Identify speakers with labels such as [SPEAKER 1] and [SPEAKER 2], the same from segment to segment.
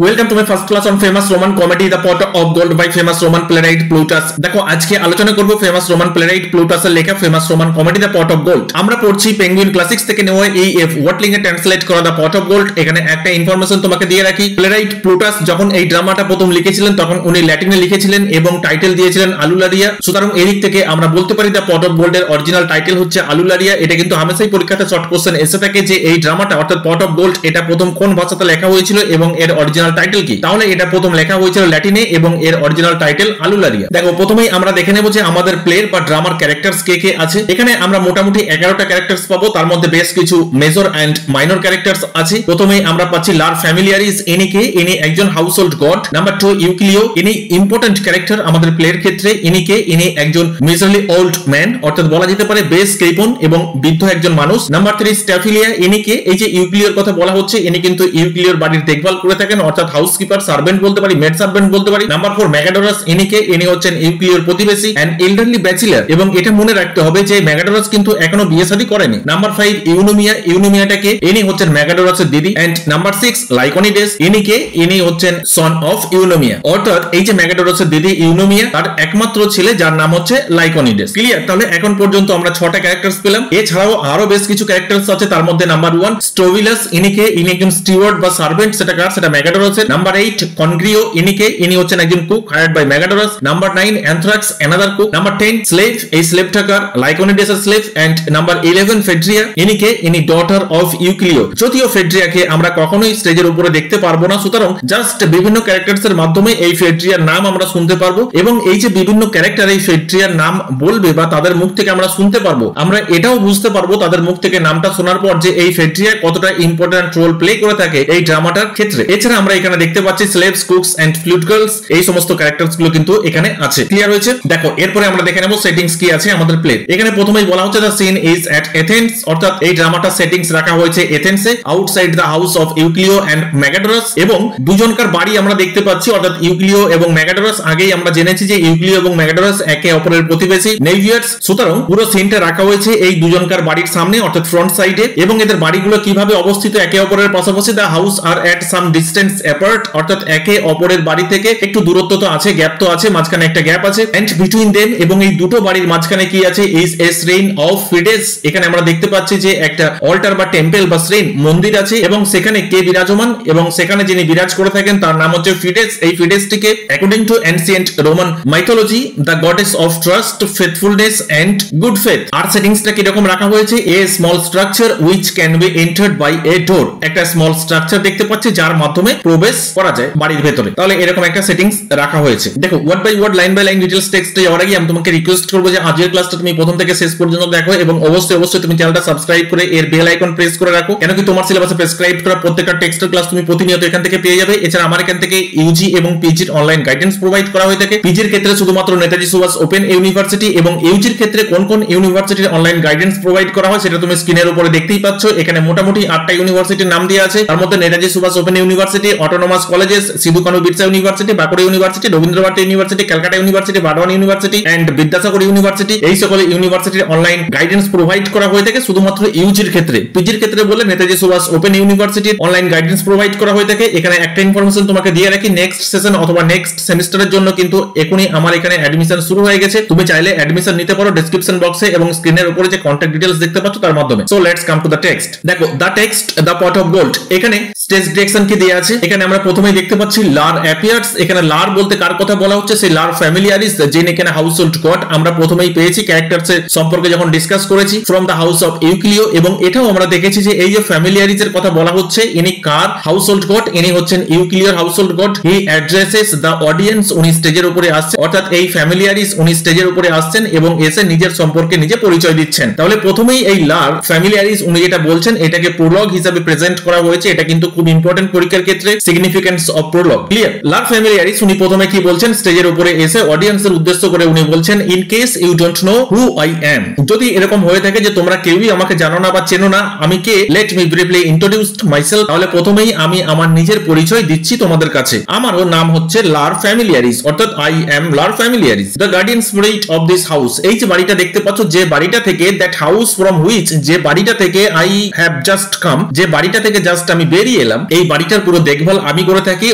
[SPEAKER 1] Welcome to my first class on famous Roman comedy the pot of gold by famous Roman playwright Plautus. দেখো আজকে আলোচনা করব famous Roman playwright প্লুটাসের লেখা famous Roman comedy the pot of gold. আমরা পড়ছি Penguin Classics থেকে নেওয়া এই ওয়াটলিং এ ট্রান্সলেট করা দ্য পট অফ গোল্ড। এখানে একটা ইনফরমেশন তোমাকে দিয়ে রাখি, প্লেরাইট প্লুটাস যখন এই ড্রামাটা প্রথম লিখেছিলেন তখন উনি ল্যাটিনে লিখেছিলেন এবং টাইটেল দিয়েছিলেন আলুলারিয়া। সুতরাং এদিক থেকে আমরা বলতে পারি দ্য পট অফ গোল্ড এর অরিজিনাল টাইটেল হচ্ছে আলুলারিয়া। এটা কিন্তু হামেশাই পরীক্ষাতে শর্ট কোশ্চেন এসে থাকে যে এই ড্রামাটা অর্থাৎ পট অফ গোল্ড এটা প্রথম কোন ভাষাতে লেখা হয়েছিল এবং এর অরিজিনাল টাইটেল কি। তাহলে এটা প্রথম লেখা হয়েছিল ল্যাটিনে এবং এর অরিজিনাল টাইটেল আলুলারিয়া। দেখো প্রথমেই আমরা দেখে নেব যে আমাদের প্লের বা ড্রামার ক্যারেক্টারস কে কে আছে। এখানে আমরা মোটামুটি 11টা ক্যারেক্টারস পাবো, তার মধ্যে বেশ কিছু মেজর এন্ড মাইনর ক্যারেক্টারস আছে। প্রথমেই আমরা পাচ্ছি লার ফ্যামিলিয়ারিস, ইনি কে? ইনি একজন হাউসহোল্ড গড। নাম্বার 2 ইউক্লিও, ইনি ইম্পর্টেন্ট ক্যারেক্টার আমাদের প্লের ক্ষেত্রে। ইনি কে? ইনি একজন মেজরলি ওল্ড ম্যান, অর্থাৎ বলা যেতে পারে বেশ কৃপণ এবং বৃদ্ধ একজন মানুষ। নাম্বার 3 স্ট্যাফিলিয়া, ইনি কে? এই যে ইউক্লিওর কথা বলা হচ্ছে ইনি কিন্তু ইউক্লিওর বাড়ির দেখভাল করে থাকেন, অর্থাৎ হাউসকিপার, সার্ভেন্ট বলতে পারি, মেড সার্ভেন্ট বলতে পারি। নাম্বার 4 ম্যাগাডোরাস, ইনি কে? ইনি হচ্ছেন ইউক্লিওর প্রতিবেশী এন্ড এল্ডারলি ব্যাচেলর, এবং এটা মনে রাখতে হবে যে ম্যাগাডোরাস কিন্তু এখনো বিয়ে শাদী করেনি। নাম্বার 5 ইউনোমিয়া, ইউনোমিয়াটা কে? ইনি হচ্ছেন ম্যাগাডোরাসের দিদি। এন্ড নাম্বার 6 লাইকনিডেস, ইনি কে? ইনি হচ্ছেন সন অফ ইউনোমিয়া, অর্থাৎ এই যে ম্যাগাডোরাসের দিদি ইউনোমিয়া তার একমাত্র ছেলে যার নাম হচ্ছে লাইকনিডেস। ক্লিয়ার? তাহলে এখন পর্যন্ত আমরা 6টা ক্যারেক্টারস পেলাম। এছাড়াও আরো বেশ কিছু ক্যারেক্টারস আছে, তার মধ্যে নাম্বার 1 স্টোভিলাস, ইনি কে? ইনি একজন স্টিওয়ার্ড বা সার্ভেন্ট, সেটা কার? সেটা ম্যাগাডোরাসের। নাম্বার 8 কনগ্রিও, ইনি কে? ইনি হচ্ছেন একজন cook hired by Megadorus. Number 9 Anthrax, another cook. Number 10 slave, এই স্লেভটা কার? লাইকনিডেসের স্লেভ। এন্ড নাম্বার 11 ফেড্রিয়া, ইনি কে? ইনি ডটার অফ ইউক্লিও। যদিও ফেড্রিয়াকে আমরা কখনোই স্টেজের উপরে দেখতে পারবো না, সুতরাং জাস্ট বিভিন্ন ক্যারেক্টারস এর মাধ্যমে এই ফেড্রিয়ার নাম আমরা শুনতে পারবো, এবং এই যে বিভিন্ন ক্যারেক্টার এই ফেড্রিয়ার নাম বলবে বা তাদের মুখ থেকে আমরা শুনতে পারবো, আমরা এটাও বুঝতে পারবো তাদের মুখ থেকে নামটা শোনার পর যে এই ফেড্রিয়া কতটা ইম্পর্টেন্ট রোল প্লে করে থাকে এই ড্রামাটার ক্ষেত্রে। এছাড়া আমরা এখানে দেখতে পাচ্ছি slaves, cooks and flute girls, এই সমস্ত ক্যারেক্টারস গুলো কিন্তু এখানে আছে। ক্লিয়ার হয়েছে? দেখো এরপরে আমরা দেখে নেব সেটিংস কি আছে আমাদের প্লে। এখানে প্রথমেই বলা হচ্ছে the scene is at Athens, অর্থাৎ এই ড্রামাটা সেটিংস রাখা হয়েছে এথেন্সে, outside the house of Euclio and Megadorus, এবং দুজনকার বাড়ি আমরা দেখতে পাচ্ছি, অর্থাৎ ইউক্লিও এবং ম্যাগাডোরাস। আগেই আমরা জেনেছি যে ইউক্লিও এবং ম্যাগাডোরাস একে অপরের প্রতিবেশী নেইভিয়ার্স, সুতরাং পুরো সিনটা রাখা হয়েছে এই দুজনকার বাড়ির সামনে, অর্থাৎ ফ্রন্ট সাইডে, এবং এদের বাড়িগুলো কিভাবে অবস্থিত একে অপরের পাশাপাশি। The house are at some distance apart, অর্থাৎ একে অপরের বাড়ি থেকে একটু দূরত্ব তো আছে, গ্যাপ তো আছে, মাঝখানে একটা গ্যাপ আছে। এন্ড বিটুইন দেম, এবং এই দুটো বাড়ির মাঝখানে কি আছে? ইজ এ শ্রেইন অফ ফিডেস, এখানে আমরা দেখতে পাচ্ছি যে একটা অল্টার বা টেম্পল বা শ্রেইন মন্দির আছে, এবং সেখানে কে বিরাজমান, এবং সেখানে যিনি বিরাজ করে থাকেন তার নাম হচ্ছে ফিডেস। এই ফিডেসটিকে according to ancient Roman mythology the goddess of trust, faithfulness and good faith. আর সেটিংসটা কিরকম রাখা হয়েছে? A small structure which can be entered by a door, একটা স্মল স্ট্রাকচার দেখতে পাচ্ছি যার মাধ্যমে প্রবেশ করা যায় বাড়ির ভেতরে। তাহলে এরকম একটা সেটিংস রাখা হয়েছে। দেখো word by word, line by line details টেক্সটে যাওয়ার আগে আমি তোমাকে রিকোয়েস্ট করব যে আজকের ক্লাসটা তুমি প্রথম থেকে শেষ পর্যন্ত দেখো, এবং অবশ্যই তুমি চ্যানেলটা সাবস্ক্রাইব করে এর বেল আইকন প্রেস করে রাখো, কেন কি তোমার সিলেবাসে প্রেসক্রাইব করা প্রত্যেকটা টেক্সটের ক্লাস তুমি প্রতিনিয়ত এখান থেকে পেয়ে যাবে। এছাড়া আমার এখান থেকে ইউজি এবং পিজির অনলাইন গাইডেন্স প্রোভাইড করা হয়ে থাকে। পিজির ক্ষেত্রে শুধুমাত্র নেতাজি সুভাষ ওপেন ইউনিভার্সিটি, এবং ইউজির ক্ষেত্রে কোন কোন ইউনিভার্সিটির অনলাইন গাইডেন্স প্রোভাইড করা হয় সেটা তুমি স্ক্রিনের উপরে দেখতেই পাচ্ছ। এখানে মোটামুটি 8টা ইউনিভার্সিটির নাম দেওয়া আছে, তার মধ্যে Netaji Subhas open university, autonomous colleges, Sidho Kanhu Birsa university, Bankura university, Rabindra Bharati university, Calcutta university, Burdwan university and Vidyasagar university, এই সকল ইউনিভার্সিটির অনলাইন গাইডেন্স প্রোভাইড করা হয়ে থাকে শুধুমাত্র ইউজির ক্ষেত্রে। পিজির ক্ষেত্রে বলে নেতাজি সুভাষ ওপেন ইউনিভার্সিটির অনলাইন গাইডেন্স প্রোভাইড করা হয়ে থাকে। এখানে একটা ইনফরমেশন তোমাকে দিয়ে রাখি, নেক্সট সেশন অথবা নেক্সট সেমিস্টারের জন্য কিন্তু এখনই আমার এখানে অ্যাডমিশন শুরু হয়ে গেছে। তুমি চাইলে অ্যাডমিশন নিতে পারো ডেসক্রিপশন বক্সে এবং স্ক্রিনের উপরে যে কন্টাক্ট ডিটেইলস দেখতে পাচ্ছ তার মাধ্যমে। So let's come to the text. দেখো the text the pot of gold, এখানে স্টেজ ডিরেকশন কি দেয়া আছে। এখানে আমরা প্রথমেই দেখতে পাচ্ছি লার অ্যাপিয়ার্স। এখানে লার বলতে কার কথা বলা হচ্ছে? সেই লার ফ্যামিলিয়ারিস, যিনি এখানে হাউসহোল্ড গড। আমরা প্রথমেই পেয়েছি ক্যারেক্টারস এর সম্পর্কে যখন ডিসকাস করেছি ফ্রম দ্য হাউস অফ ইউক্লিও, এবং এটাও আমরা দেখেছি যে এই যে ফ্যামিলিয়ারিস এর কথা বলা হচ্ছে ইনি কার হাউসহোল্ড গড? ইনি হচ্ছেন ইউক্লিওর household god. He addresses the audience, উনি স্টেজের উপরে আসছেন, অর্থাৎ এই ফ্যামিলিয়ারিস উনি স্টেজের উপরে আসছেন এবং এসে নিজের সম্পর্কে নিজে পরিচয় দিচ্ছেন। তাহলে প্রথমেই এই লার ফ্যামিলিয়ারিস উনি যেটা বলছেন এটাকে প্রোলগ হিসেবে প্রেজেন্ট করা হয়েছে। এটা কিন্তু খুব ইম্পর্টেন্ট পরীক্ষার ক্ষেত্রে, সিগনিফিকেন্স অফ প্রোলগ। ক্লিয়ার? লার ফ্যামিলিয়ারিস উনি প্রথমে কি বলছেন? স্টেজের উপরে এসে অডিয়েন্সের উদ্দেশ্য করে উনি বলছেন, in case you don't know who I am, যদি এরকম হয়ে থাকে যে তোমরা কেউই আমাকে জানো না বা চেনো না, আমি কে, let me briefly introduce myself. তাহলে প্রথমেই আমি আমার নিজের পরিচয় দিচ্ছি তোমাদের কাছে। আমারও নাম হচ্ছে লার ফ্যামিলিয়ারিস, অর্থাৎ I am Lar Familiaris, the guardian spirit of this house. এই যে বাড়িটা দেখতে পাচ্ছ, যে বাড়িটা থেকে, দ্যাট হাউস ফ্রম হুইচ, যে বাড়িটা থেকে আই হ্যাভ জাস্ট কাম, যে বাড়িটা থেকে জাস্ট আমি বেরিয়ে এলাম, এই বাড়িটার পুরো দেখভাল দেখভাল আমি করে থাকি,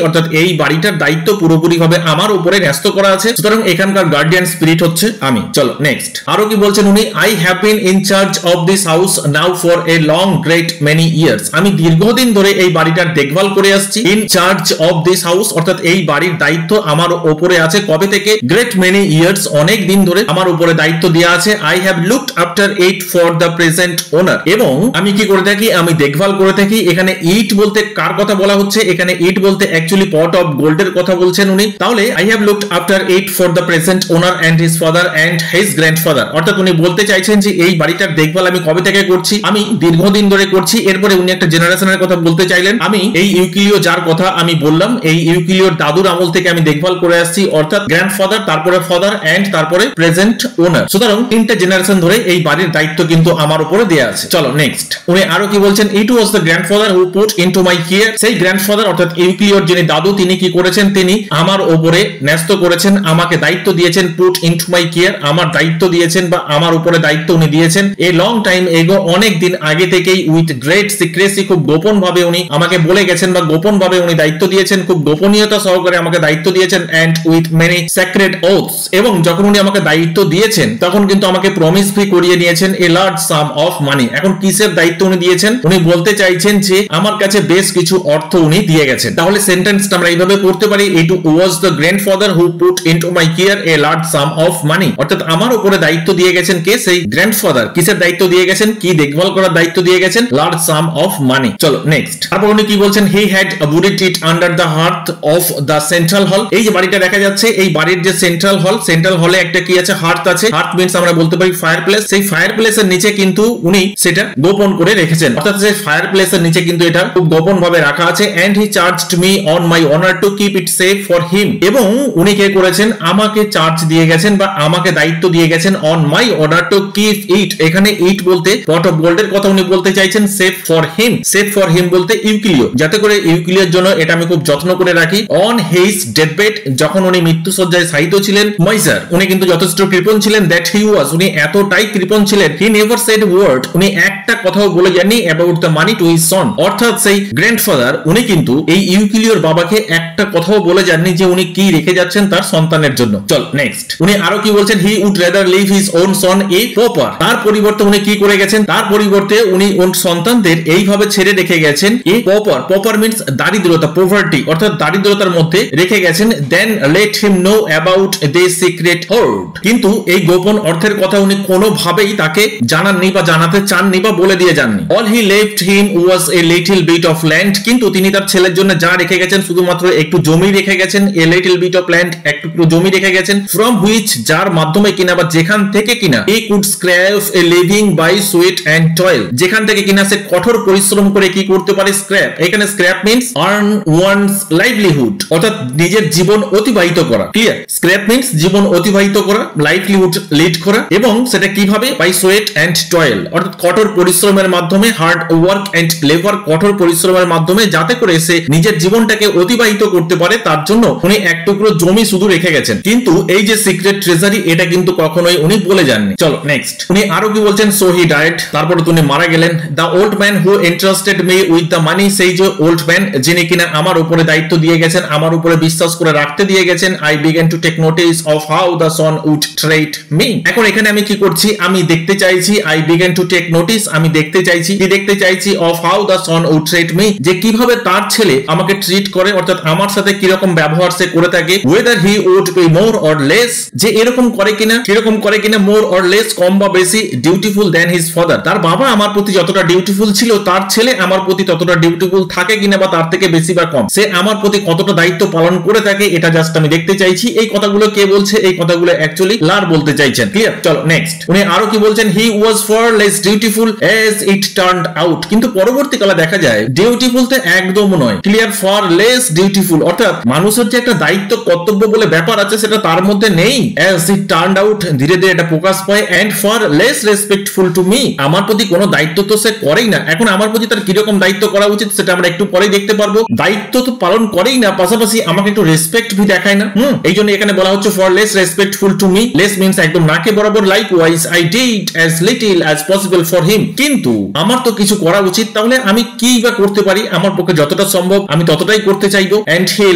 [SPEAKER 1] অর্থাৎ এই বাড়িটার দায়িত্ব পুরোপুরি ভাবে আমার উপরে ন্যস্ত করা আছে, সুতরাং এখানকার গার্ডিয়ান স্পিরিট হচ্ছে আমি। চলো নেক্সট, আরো কি বলছেন উনি, I have been in charge of this house now for a long great many years. আমি দীর্ঘদিন ধরে এই বাড়িটার দেখভাল করে আসছি। In charge of this house অর্থাৎ এই বাড়ির দায়িত্ব আমার উপরে আছে কবে থেকে, গ্রেট মেনি ইয়ার্স, অনেক দিন ধরে আমার উপরে দায়িত্ব দেওয়া আছে। I have looked after it for the present owner, এবং আমি কি করে থাকি, আমি দেখভাল করে থাকি। এখানে ইট বলতে কার কথা বলা হচ্ছে, এখানে ইট বলতে অ্যাকচুয়ালি পট অফ গোল্ডের কথা বলছেন উনি। তাহলে I have looked after it for the present owner and his father and his grandfather, অর্থাৎ উনি বলতে চাইছেন যে এই বাড়িটার দেখভাল আমি কবে থেকে করছি, আমি দীর্ঘদিন ধরে করছি। এরপরে উনি একটা জেনারেশনের কথা বলতে চাইলেন। আমি এই ইউক্লিও যার কথা আমি বললাম, এই ইউক্লিওর দাদুর আমল থেকে আমি দেখভাল করে আসছি, অর্থাৎ গ্র্যান্ডফাদার, তারপরে ফাদার এন্ড তারপরে প্রেজেন্ট ওনার। সুতরাং তিনটা জেনারেশন ধরে এই বাড়ির দায়িত্ব কিন্তু আমার উপরে দেয়া আছে। চলো নেক্সট, উনি আরো কি বলছেন, it was the grandfather who put into my care. সেই গ্র্যান্ডফাদার অর্থাৎ ইউক্লিওর যিনি দাদু, তিনি কি করেছেন, তিনি আমার উপরে ন্যস্ত করেছেন, আমাকে দায়িত্ব দিয়েছেন। পুট ইনটু মাই কেয়ার, আমার দায়িত্ব দিয়েছেন বা আমার উপরে দায়িত্ব উনি দিয়েছেন এ লং টাইম এগো, অনেক দিন আগে থেকেই, উইথ গ্রেট সিক্রেসি, খুব গোপন ভাবে উনি আমাকে বলে গেছেন বা গোপন ভাবে উনি দায়িত্ব দিয়েছেন, খুব গোপনীয়তা সহকারে আমাকে দায়িত্ব দিয়েছেন। And with many secret oaths, এবং যখন উনি আমাকে দায়িত্ব দিয়েছেন তখন কিন্তু আমাকে প্রমিস ভি করিয়ে নিয়েছেন এ লার্জ সাম অফ মানি। এখন কিসের দায়িত্ব উনি দিয়েছেন, উনি বলতে চাইছেন যে আমার কাছে বেশ কিছু অর্থ উনি দিয়ে গেছেন। তাহলে সেন্টেন্সটা আমরা এইভাবে পড়তে পারি, it was the grandfather who put into my care a large sum of money, অর্থাৎ আমার উপরে দায়িত্ব দিয়ে গেছেন কে, সেই গ্র্যান্ডফাদার। কিসের দায়িত্ব দিয়ে গেছেন, কি দেখভাল করার দায়িত্ব দিয়ে গেছেন, লার্জ সাম অফ মানি। চলো নেক্সট, তারপর উনি কি বলছেন, he had বুরিড it under the hearth of the central হল। এই যে বাড়িটা দেখা যাচ্ছে, এই বাড়ির যে সেন্ট্রাল হল, সেন্ট্রাল হলে একটা কি আছে, হার্থ আছে। হার্থ মিন্স আমরা বলতে পারি ফায়ার প্লেস। সেই ফায়ার প্লেসের নিচে কিন্তু উনি সেটা গোপন করে রেখেছেন, অর্থাৎ সেই ফায়ার প্লেসের নিচে কিন্তু এটা খুব গোপন ভাবে রাখা আছে। And he charged me on my honour to keep it safe for him, এবং উনি কে করেছেন, আমাকে চার্জ দিয়ে গেছেন বা আমাকে দায়িত্ব দিয়ে গেছেন on my order to keep ইট। এখানে ইট বলতে পট অফ গোল্ডের কথা উনি বলতে চাইছেন। Safe for him, safe for হিম বলতে ইউক্লিও, যাতে করে ইউক্লিওর জন্য এটা আমি খুব যত্ন করে রাখি। অন হিজ ডেথ বেড, যখন উনি মৃত্যুসজ্জায় শায়িত ছিলেন, ময়সার, উনি কিন্তু যথেষ্ট কৃপণ ছিলেন। দ্যাট হি ওয়াজ, উনি এতটাই কৃপণ ছিলেন, হি নেভার সেড ওয়ার্ড, উনি একটা কথাও বলে যাননি about the money to his son, অর্থাৎ সেই গ্র্যান্ডফাদার উনি কিন্তু এই ইউক্লিওর বাবাকে একটা কথাও বলে যাননি যে উনি কি রেখে যাচ্ছেন তার সন্তানের জন্য। চল নেক্সট, উনি আরো কি বলছেন, he would rather leave his own son a pauper, তার পরিবর্তে উনি কি করে গেছেন, তার পরিবর্তে উনি ওন সন্তানদের এইভাবে ছেড়ে রেখে গেছেন এ পপার। পপার মিন্স দারিদ্রতা, পভার্টি, অর্থাৎ দারিদ্রতার মধ্যে রেখে গেছেন। Then let him know about the secret hoard, কিন্তু এই গোপন অর্থের কথা উনি কোনোভাবেই তাকে জানাননি বা জানাতে চাননি বা বলে দিয়ে যাননি। All he left him was a little bit of land, কিন্তু তিনি তার ছেলের জন্য যা রেখে গেছেন শুধুমাত্র একটু জমি রেখে গেছেন। A little bit of land, একটু জমি রেখে গেছেন। ফ্রম হুইচ, যার মাধ্যমে কিনা বা যেখান থেকে কিনা he could scrape a living by sweat and toil, যেখান থেকে কিনা সে কঠোর পরিশ্রম করে কি করতে পারে, স্ক্র্যাপ। এখানে scrape means earn one's livelihood, অর্থাৎ নিজের জীবন অতিবাহিত করা। ক্লিয়ার, স্ক্র্যাপ মিন্স জীবন অতিবাহিত করা, লাইভলিহুড লিড করা, এবং সেটা কিভাবে, বাই সুয়েট এন্ড টয়েল, অর্থাৎ কঠোর পরিশ্রমের মাধ্যমে, হার্ড ওয়ার্ক এন্ড লেবার, কঠোর পরিশ্রমের মাধ্যমে, যাতে করে সে নিজের জীবনটাকে অতিবাহিত করতে পারে, তার জন্য উনি এক টুকরো জমি শুধু রেখে গেছেন। কিন্তু এই যে সিক্রেট ট্রেজারি, এটা কিন্তু কখনোই উনি বলে যাননি। চলো নেক্সট, উনি আরো কি বলছেন, সো হি ডায়েড, তারপর উনি মারা গেলেন। The old man who entrusted me with the money, সেই যে ওল্ড ম্যান যিনি কিনা আমার উপরে দায়িত্ব দিয়ে গেছেন, আমার উপরে বিশ্বাস করে রাখতে দিয়ে গেছেন। I began to take notice of how the son would treat me. এখন এখানে আমি কি করছি, আমি দেখতে চাইছি, I began to take notice, আমি দেখতে চাইছি, কি দেখতে চাইছি, of how the son would treat me, যে কিভাবে তার ছেলে আমাকে ট্রিট করে, অর্থাৎ আমার সাথে কিরকম ব্যবহার সে করে থাকে। Whether he would be more or less, যে এরকম করে কিনা, সেরকম করে কিনা, মোর অর লেস, কম বা বেশি, ডিউটিফুল দেন হিজ ফাদার, তার বাবা আমার প্রতি যতটা ডিউটিফুল ছিল, তার ছেলে আমার প্রতি ততটা ডিউটিফুল থাকে কিনা, বা তার থেকে বেশি বা কম, সে আমার প্রতি কতটা দায়িত্ব পালন করে থাকে, এটা জাস্ট আমি দেখতে চাইছি। এই কথাগুলো কে বলছে, এই কথাগুলো অ্যাকচুয়ালি লার বলতে চাইছেন। ক্লিয়ার, চলো নেক্সট, উনি আরো কি বলছেন, he was far less dutiful as it turned out, কিন্তু পরবর্তীকালে দেখা যায় ডিউটিফুল তো একদম নয়। ক্লিয়ার, ফর লেস ডিউটিফুল, অর্থাৎ মানুষের যে একটা দায়িত্ব কর্তব্য বলে ব্যাপার আছে সেটা তার মধ্যে নেই। এজ ইট টার্নড আউট, ধীরে ধীরে এটা প্রকাশ পায়। And for less respectful to me, আমার প্রতি কোনো দায়িত্ব তো সে করেই না। এখন আমার প্রতি তার কিরকম দায়িত্ব করা উচিত সেটা আমরা একটু পরেই দেখতে পারবো। দায়িত্ব তো পালন করেই না, পাশাপাশি আমাকে একটু রেসপেক্ট ভি দেখায় না। এই জন্য এখানে বলা হচ্ছে for less respectful to me. Less means একদম নাকে বরাবর। Likewise I did as little as possible for him, কিন্তু আমার তো কিছু করা উচিত, তাহলে আমি কি বা করতে পারি, আমার পক্ষে যতটা সম্ভব আমি ততটাই করতে চাইবো and he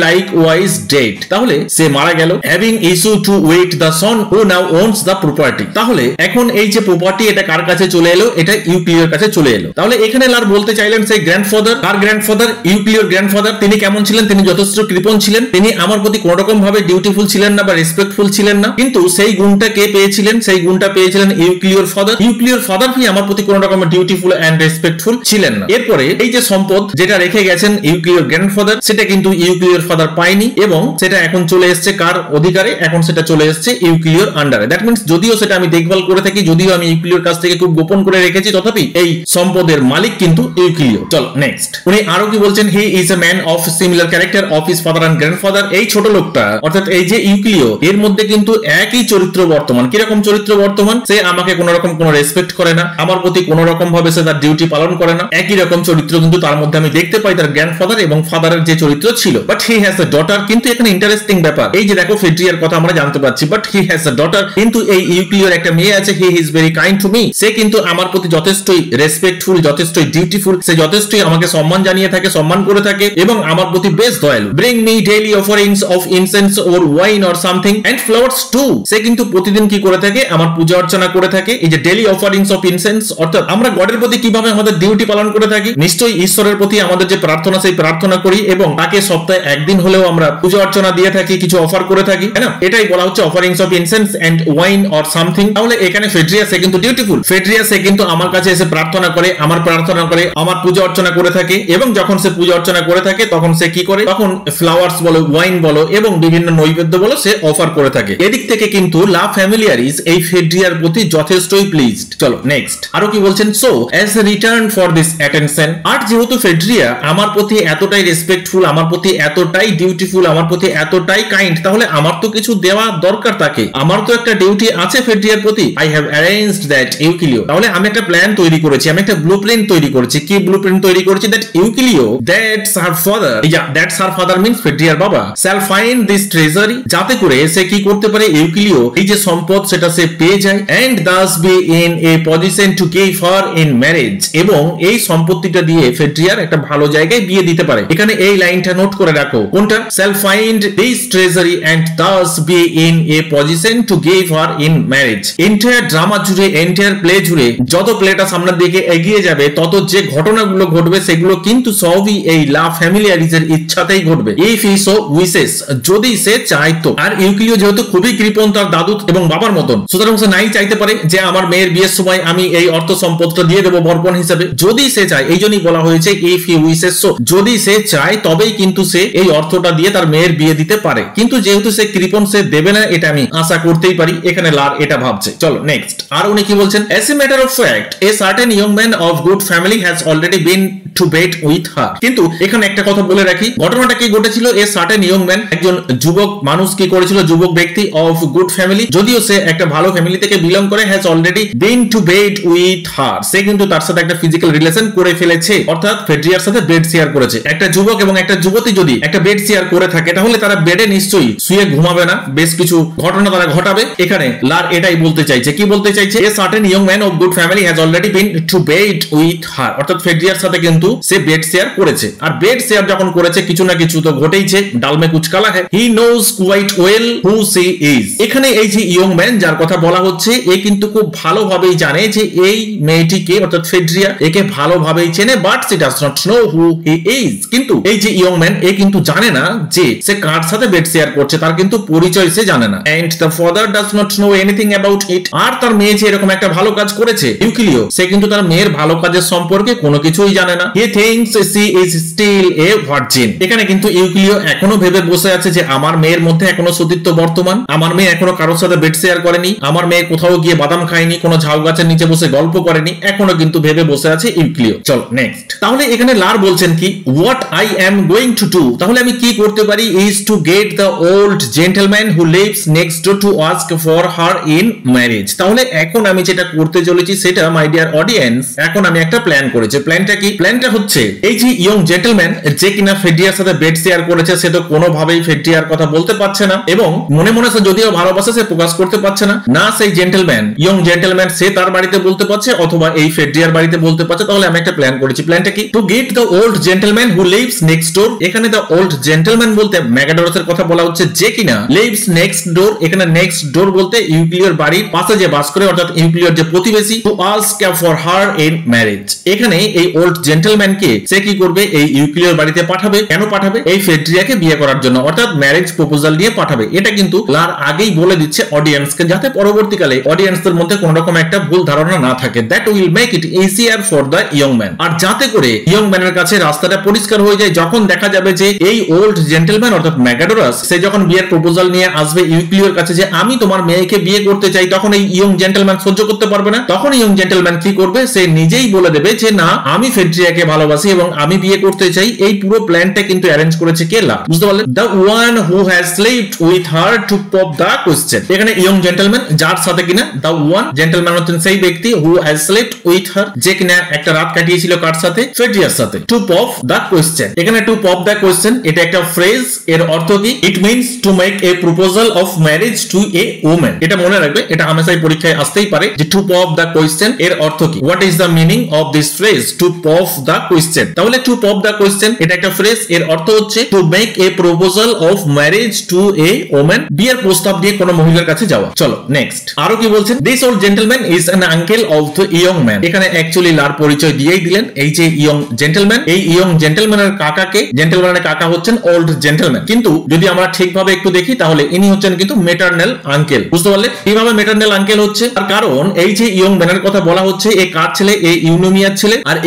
[SPEAKER 1] likewise did। তাহলে সে মারা গেল having issue to wait the son who now owns the property। তাহলে এখন এই যে প্রপার্টি এটা কার কাছে চলে এলো, এটা ইউক্লিওর কাছে চলে এলো। তাহলে এখানে লার বলতে চাইলেন সেই গ্র্যান্ডফাদার, কার গ্র্যান্ডফাদার? ইউক্লিওর গ্র্যান্ডফাদার। তিনি কেমন ছিলেন? তিনি যথেষ্ট কৃপণ ছিলেন, তিনি আমার প্রতি কোন রকম ভাবে ডিউটিফুল ছিলেন না বা রেসপেক্টফুল ছিলেন না, কিন্তু সেই গুণটা কে পেয়েছিলেন? সেই গুণটা পেয়েছিলেন ইউক্লিওর ফাদার। ইউক্লিওর ফাদার কি আমার প্রতি কোন রকম ডিউটিফুল এন্ড রেসপেক্টফুল ছিলেন না। এরপরে এই যে সম্পদ যেটা রেখে গেছেন ইউক্লিওর গ্র্যান্ডফাদার, সেটা কিন্তু ইউক্লিওর ফাদার পায়নি এবং সেটা এখন চলে এসেছে কার অধিকারে? এখন সেটা চলে এসেছে ইউক্লিওর আন্ডারে। দ্যাট মিন্স যদিও সেটা আমি দেখভাল করে থাকি, যদিও আমি ইউক্লিওর কাছ থেকে খুব গোপন করে রেখেছি, তথাপি এই সম্পদের মালিক কিন্তু ইউক্লিও। চলো নেক্সট, উনি আরো কি বলছেন? He is a man of similar character of his father and grandfather. এই ছোট লোকটা অর্থাৎ এই যে ইউক্লিও, এর মধ্যে কিন্তু একই চরিত্র বর্তমান। কিরকম চরিত্র বর্তমান? সে আমাকে কোন রকম কোন রেসপেক্ট করে না, আমার প্রতি কোন রকম ভাবে সে তার ডিউটি পালন করে না। একই রকম চরিত্র কিন্তু তার মধ্যে আমি দেখতে পাই তার গ্র্যান্ডফাদার এবং ফাদারের যে চরিত্র ছিল। But he has a daughter. কিন্তু এখানে ইন্টারেস্টিং ব্যাপার, এই যে দেখো ফেড্রিয়ার কথা আমরা জানতে পারছি, but he has a daughter, কিন্তু এই ইউক্লিওর একটা মেয়ে আছে। He is very kind to me. সে কিন্তু আমার প্রতি যথেষ্টই রেসপেক্টফুল, যথেষ্টই ডিউটিফুল, সে যথেষ্টই আমাকে সম্মান জানিয়ে থাকে, সম্মান করে থাকে এবং আমার প্রতি বেশ দয়ালু। Bring me daily offerings of incense or wine or something and flowers too. সে কিন্তু প্রতিদিন কি করে থাকে? আমার পূজা অর্চনা করে থাকে। এই যে ডেইলি অফারিংস অফ ইনসেন্স, অর্থাৎ আমরা গডের প্রতি কিভাবে আমাদের ডিউটি পালন করে থাকি, নিশ্চয়ই ঈশ্বরের প্রতি আমাদের যে প্রার্থনা, সেই প্রার্থনা করি এবং তাকে সপ্তাহে একদিন হলেও আমরা পূজা অর্চনা দিয়ে থাকি, কিছু অফার করে থাকি, তাই না? এটাই বলা হচ্ছে offerings of incense and wine or something. তাহলে এখানে ফেড্রিয়া সে কিন্তু ডিউটিফুল। ফেড্রিয়া সে কিন্তু আমার কাছে এসে প্রার্থনা করে, আমার প্রার্থনা করে, আমার পূজা অর্চনা করে থাকে এবং যখন সে পূজা অর্চনা করে থাকে তখন সে কি করে? তখন ফ্লাওয়ার্স বলো, ওয়াইন বলো এবং বিভিন্ন নৈবেদ্য বলো সে অফার করে থাকে। এদিক থেকে কিন্তু লা ফ্যামিলিয়ারিস এই ফেড্রিয়ার প্রতি যথেষ্টই প্লিজড। চলো নেক্সট, আরো কি বলছেন? So as a return for this attention, আর যেহেতু ফেড্রিয়া আমার প্রতি এতটাই রেসপেক্টফুল, আমার প্রতি এতটাই ডিউটিফুল, আমার প্রতি এতটাই কাইন্ড, তাহলে আমার তো কিছু দেওয়া দরকার তাকে। আমার তো একটা ডিউটি আছে ফেড্রিয়ার প্রতি। I have arranged that Euclio. তাহলে আমি একটা প্ল্যান তৈরি করেছি, আমি একটা ব্লুপ্রিন্ট তৈরি করেছি। কি ব্লুপ্রিন্ট তৈরি করেছি? That Euclio, that's her father, that's her father means ফেড্রিয়ার বাবা, শ্যাল ফাইন্ড দিস ট্রেজারি, যাতে করে সে কি করতে পারে? ইউক্লিও এই যে সম্পদ সেটা সে পেয়ে যায়, and thus be in a position to give her in marriage, এবং এই সম্পত্তিটা দিয়ে ফেড্রিয়ার একটা ভালো জায়গায় বিয়ে দিতে পারে। এখানে এই লাইনটা নোট করে রাখো, কোনটা? Shall find this treasury and thus be in a position to give her in marriage. Entire drama জুড়ে, এন্টায়ার প্লে জুড়ে, যত প্লেটা সামনের দিকে এগিয়ে যাবে তত যে ঘটনাগুলো ঘটবে সেগুলো কিন্তু সবই এই লা ফ্যামিলিয়ারিস এর ইচ্ছাতেই ঘটবে। ইফ হি সো উইশেস, যদি সে চাইতো। আর ইউক্লিও যেহেতু খুবই কৃপণ তার দাদু এবং বাবার মতন, সুতরাং সে নাই চাইতে পারে যে আমার মেয়ের বিয়ের সময় আমি এই অর্থ সম্পদটা দিয়ে দেবো বরপণ হিসেবে। যদি সে চায়, এই জন্যই বলা হয়েছে ইফ হি উইশেস সো, যদি সে চায় তবেই কিন্তু সে এই অর্থটা দিয়ে তার মেয়ের বিয়ে দিতে পারে। কিন্তু যেহেতু সে কৃপণ, সে দেবে না, এটা আমি আশা করতেই পারি। এখানে লার এটা ভাবছে। চলো নেক্সট, আর উনি কি বলছেন? As a matter of fact a certain young man of good family has already been to bed with her. কিন্তু এখানে একটা কথা বলে রাখি, ঘটনাটা কি ঘটেছিল? এ সার্টেন ইয়ং ম্যান, একজন যুবক মানুষ কি করেছিল? যুবক ব্যক্তি অফ গুড ফ্যামিলি, যদিও সে একটা ভালো ফ্যামিলি থেকে বিলং করে, has already been to bed with her, সে কিন্তু তার সাথে একটা ফিজিক্যাল রিলেশন করে ফেলেছে, অর্থাৎ ফেড্রিয়ার সাথে বেড শেয়ার করেছে। একটা যুবক এবং একটা যুবতী যদি একটা বেড শেয়ার করে থাকে তাহলে তারা বেডে নিশ্চয়ই শুয়ে ঘুমাবে না, বেশ কিছু ঘটনা তারা ঘটাবে। এখানে লার এটাই বলতে চাইছে। কি বলতে চাইছে? এ certain young man of good family has already been to bed with her, অর্থাৎ ফেড্রিয়ার সাথে কিন্তু সে বেড শেয়ার করেছে। আর বেড শেয়ার যখন করেছে কিছু না কিছু তো ঘটেইছে, ডালমে কুচ কালা হ্যায়। He knows quite well who she is. এখানে এই যে ইয়ং ম্যান যার কথা বলা হচ্ছে, এ কিন্তু খুব ভালোভাবেই জানে যে এই মেয়েটিকে, অর্থাৎ ফেড্রিয়া, একে ভালোভাবেই চেনে, but she does not know who he is. কিন্তু এই যে ইয়ং ম্যান, এ কিন্তু জানে না যে সে কার সাথে বেড শেয়ার করছে, তার কিন্তু পরিচয় সে জানে না। And the father does not know anything about it. আর তার মেয়ে যে এরকম একটা ভালো কাজ করেছে, ইউক্লিও, সে কিন্তু তার মেয়ের ভালো কাজের সম্পর্কে কোনো কিছুই জানে না। He thinks she is still a virgin. এখানে কিন্তু ইউক্লিও এখনো ভেবে বসে আছে যে আমার মেয়ের মধ্যে এখনো সতীত্ব বর্তমান, আমার মেয়ে এখনো কারোর সাথে বেড শেয়ার করেনি, আমার মেয়ে কোথাও গিয়ে বাদাম খায়নি, কোনো ঝাউ গাছের নিচে বসে গল্প করেনি, এখনো কিন্তু ভেবে বসে আছে ইউক্লিও। চলো নেক্সট, তাহলে এখানে লার বলছেন কি? What I am going to do, তাহলে আমি কি করতে পারি? Is to get the old gentleman who lives next door to ask for her in marriage. তাহলে এখন আমি যেটা করতে চলেছি সেটা, মাই ডিয়ার অডিয়েন্স, এখন আমি একটা প্ল্যান করেছি। প্ল্যানটা কি? প্ল্যানটা হচ্ছে এই যে ইয়ং জেন্টলম্যান যে কিনা ফেড্রিয়ার সাথে বেড শেয়ার করেছে, সে তো কোনোভাবেই ফেড্রিয়ার কথা বলতে পারছে না এবং মনে মনে সে যদিও ভালোবাসে সে প্রকাশ করতে পারছে না। না সেই জেন্টলম্যান, ইয়ং জেন্টলম্যান, সে তার বাড়িতে বলতে পারছে অথবা এই ফেড্রিয়ার বাড়িতে বলতে পারছে। তাহলে আমি একটা প্ল্যান করেছি। প্ল্যানটা কি? To get the old gentleman gentleman who lives next door, এখানে দ্য ওল্ড জেন্টলম্যান বলতে ম্যাগাডোরাসের কথা বলা হচ্ছে, যে কিনা লিভস নেক্সট ডোর, এখানে নেক্সট ডোর বলতে ইউক্লিওর বাড়ির পাশে যে বাস করে, অর্থাৎ ইউক্লিওর যে প্রতিবেশী, two ask for her in marriage. এখানে এই ওল্ড জেন্টলম্যানকে সে কি করবে, এই ইউক্লিওর বাড়িতে পাঠাবে। কেন পাঠাবে? এই ফেড্রিয়াকে বিয়ে করার জন্য, অর্থাৎ ম্যারেজ প্রপোজাল নিয়ে পাঠাবে। এটা কিন্তু লার আগেই বলে দিচ্ছে অডিয়েন্সকে, যাতে পরবর্তীকালে অডিয়েন্সদের মধ্যে কোন রকম একটা ভুল ধারণা না থাকে। That will make it easier for the young man. আর যাতে করে ইয়ং ম্যানের কাছে রাস্তাটা পরিষ্কার হয়ে যায়, যখন দেখা যাবে যে এই ওল্ড জেন্টলম্যান অর্থাৎ ম্যাগাডোরাস সে যখন বিয়ের প্রপোজাল নিয়ে আসবে ইউক্লিওর কাছে যে আমি তোমার মেয়েকে বিয়ে করতে চাই, তখন এই ইয়ং জেন্টলম্যান সহ্য করতে পারবে না। তখন ইয়ং জেন্টলম্যান কি করবে, সে নিজেই বলে দেবে যে না, আমি ফেড্রিয়াকে ভালোবাসি এবং আমি বিয়ে করতে চাই। এই পুরো প্ল্যানটা কিন্তু অ্যারেঞ্জ করেছে কে? লা। বুঝতে পারলেন? The one who has slipped with her to pop the question. এখানে ইয়ং জেন্টলম্যান যার সাথে কিনা, দ্য ওয়ান জেন্টলম্যান হচ্ছেন সেই ব্যক্তি, who has slipped with her, যে কিনা একটা রাত কাটিয়েছিল কার সাথে? ফেড্রিয়ার সাথে। টু পপ দ্য কোয়েশ্চেন, এখানে টু পপ দ্য কোয়েশ্চেন এটা একটা ফ্রেজ, এর অর্থ কি? It means to make a proposal of marriage to a woman. এটা মনে রাখবে, এটা হামেশাই পরীক্ষায় আসতেই পারে যে টু পপ দ্য কোয়েশ্চেন এর অর্থ কি। What is the meaning of this phrase to pop the question? তাহলে টু পপ দ্য কোয়েশ্চেন এটা একটা ফ্রেজ, এর অর্থ হচ্ছে to make a proposal of marriage to a woman, বিয়ের প্রস্তাব দিয়ে কোনো মহিলার কাছে যাওয়া। চলো নেক্সট আরো কি বলছেন। This old gentleman is an uncle of the young man. এখানে অ্যাকচুয়ালি লার পরিচয় দিয়েই দিলেন, এই যে ইয়ং জেন্টলম্যান, এই ইয়ং জেন্টলম্যানের কাকাকে, জেন্টলম্যানের কাকা হচ্ছেন ওল্ড জেন্টলম্যান। কিন্তু যদি আমরা ঠিকভাবে একটু দেখি তাহলে ইনি হচ্ছেন কিন্তু মেটারনাল আঙ্কেল। বুঝতে পারলে কিভাবে মেটারনাল আঙ্কেল হচ্ছে? তার কারণ এই যে ইয়ং ম্যানের কথা বলা হচ্ছে, এই কার ছেলে? এই ইউনোমিয়ার ছেলে। আর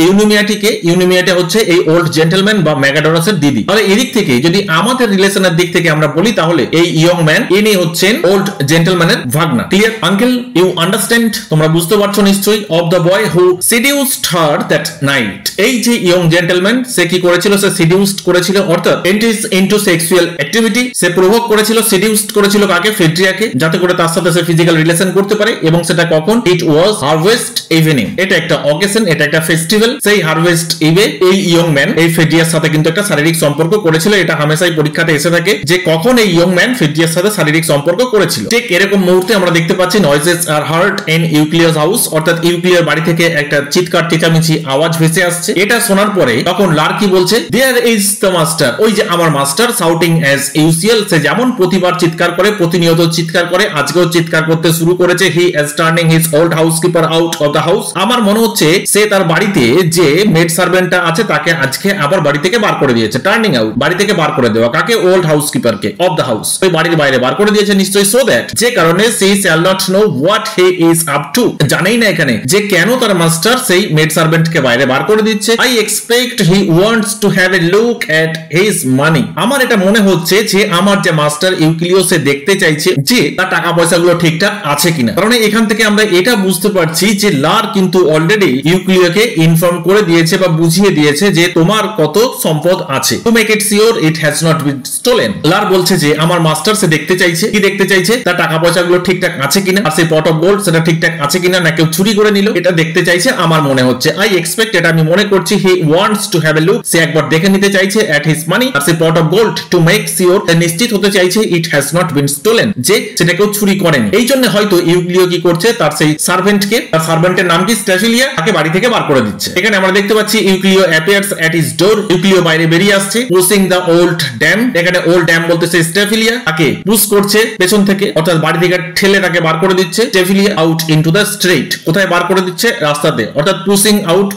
[SPEAKER 1] ইউনোমিয়াটা হচ্ছে এই ওল্ড জেন্টলম্যান বা ম্যাগাডোরাসের দিদি। তাহলে এদিক থেকে যদি আমাদের রিলেশনের দিক থেকে আমরা বলি, তাহলে এই ইয়ং ম্যান ইনি হচ্ছেন ওল্ড জেন্টলম্যানের ভাগনা। Clear uncle? You understand? তোমরা বুঝতে পারছো নিশ্চয়ই। Of the boy who seduced her that night, এই যে ইয়ং জেন্টলম্যান সে কি করেছিল? সে সিডিউসড করেছিল, অর্থাৎ এন্টিস ইনটু সেক্সুয়াল অ্যাক্টিভিটি, সে প্রভোগ করেছিল, সিডিউসড করেছিল কাকে? ফেড্রিয়াকে, যাতে করে তার সাথে সে ফিজিক্যাল রিলেশন করতে পারে। এবং সেটা কখন? ইট ওয়াজ হারভেস্ট ইভিনিং। এটা একটা অকেশন, এটা একটা ফেস্টিভ্যাল। সেই হারভেস্ট ইভে এই ইয়ং ম্যান এই ফেড্রিয়ার সাথে কিন্তু একটা শারীরিক সম্পর্ক করেছিল। এটা হামেশাই পরীক্ষাতে এসে থাকে যে কখন এই ইয়ং ম্যান ফেড্রিয়ার সাথে শারীরিক সম্পর্ক করেছিল। ঠিক এরকম মুহূর্তে আমরা দেখতে পাচ্ছি নয়েজেস আর হার্ড ইন ইউক্লিয়াস হাউস, অর্থাৎ ইউক্লিয়ার বাড়ি থেকে একটা চিৎকার চেঁচামেচি আওয়াজ ভেসে আসছে। এটা শোনার পরে তখন লার কি বলছে? দেয়ার ইজ দ্য মাস্টার, ওই যে আমার মাস্টার, শাউটিং অ্যাজ ইউজুয়াল, সে যেমন প্রতিবার চিৎকার করে, প্রতিনিয়ত চিৎকার করে, আজকেও চিৎকার করতে শুরু করেছে। He is turning his old housekeeper out of the house. আমার মনে হচ্ছে সে তার বাড়িতে যে মেড সার্ভেন্টটা আছে তাকে আজকে আবার বাড়ি থেকে বার করে দিয়েছে। টার্নিং আউট, বাড়ি থেকে বার করে দেওয়া কাকে? ওল্ড হাউসকিপারকে অফ দ্য হাউস, ওই বাড়ির বাইরে বার করে দিয়েছে নিশ্চয়ই। সো দ্যাট, যে কারণে সে shall not know what he is up to, জানেই না এখানে যে কেন তার মাস্টার সেই মেড সার্ভেন্টকে বাইরে বার করে দিচ্ছে। I expect he wants to have a look at his মানি, আমার এটা মনে হচ্ছে যে আমার যে মাস্টার ইউক্লিও সে দেখতে চাইছে যে তার টাকা পয়সাগুলো ঠিকঠাক আছে কিনা। কারণ এখান থেকে আমরা এটা বুঝতে পারছি যে লার কিন্তু অলরেডি ইউক্লিওকে ইনফর্ম করে দিয়েছে বা বুঝিয়ে দিয়েছে যে তোমার কত সম্পদ আছে। To make it sure it has not been stolen, Lar বলছে যে আমার মাস্টার সে দেখতে চাইছে, কি দেখতে চাইছে? তার টাকা পয়সাগুলো ঠিকঠাক আছে কিনা, আর সেই পট অফ গোল্ড সেটা ঠিকঠাক আছে কিনা, না কেউ চুরি করে নিল, এটা দেখতে চাইছে আমার মনে হচ্ছে। আই এক্সপেক্ট, এটা আমি মনে করছি, he wants to have a look, সে একবার দেখে নিতে চাইছে এট হিজ মানি আর সেই pot of gold. To make sure, নিশ্চিত হতে চাইছে it has not been stolen, যে সেটা কেউ চুরি করেনি। এই জন্য হয়তো ইউক্লিও কি করছে, তার সেই সার্ভেন্টকে, তার সার্ভেন্টের নাম কি? স্ট্যাফিলিয়া, তাকে বাড়ি থেকে বার করে দিচ্ছে। এখানে আমরা দেখতে পাচ্ছি ইউক্লিও অ্যাপিয়ার্স এট হিজ ডোর, ইউক্লিও বাইরে বেরিয়ে আসছে। পুশিং দ্য ওল্ড ড্যাম, এখানে ওল্ড ড্যাম বলতে সেই স্ট্যাফিলিয়া তাকে পুশ করছে পেছন থেকে, অর্থাৎ বাড়ি থেকে ঠেলে তাকে বার করে দিচ্ছে। স্ট্যাফিলিয়া আউট ইনটু দ্য স্ট্রিট, কোথায় বার করে দিচ্ছে? রাস্তাতে, অর্থাৎ পুশিং আউট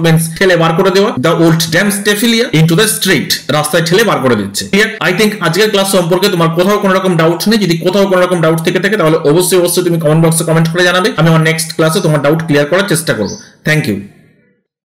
[SPEAKER 1] মিন্স ঠেলে বার করে দেওয়া। The old dame Staphyla into the street, রাস্তায় ঠেলে বার করে দিচ্ছে। আই থিংক আজকের ক্লাস সম্পর্কে তোমার কোথাও কোনো রকম ডাউট নেই। যদি কোথাও কোনো রকম ডাউট থেকে থাকে তাহলে অবশ্যই তুমি কমেন্ট বক্সে কমেন্ট করে জানাবে। আমি আমার নেক্সট ক্লাসে তোমার ডাউট ক্লিয়ার করার চেষ্টা করবো। Thank you.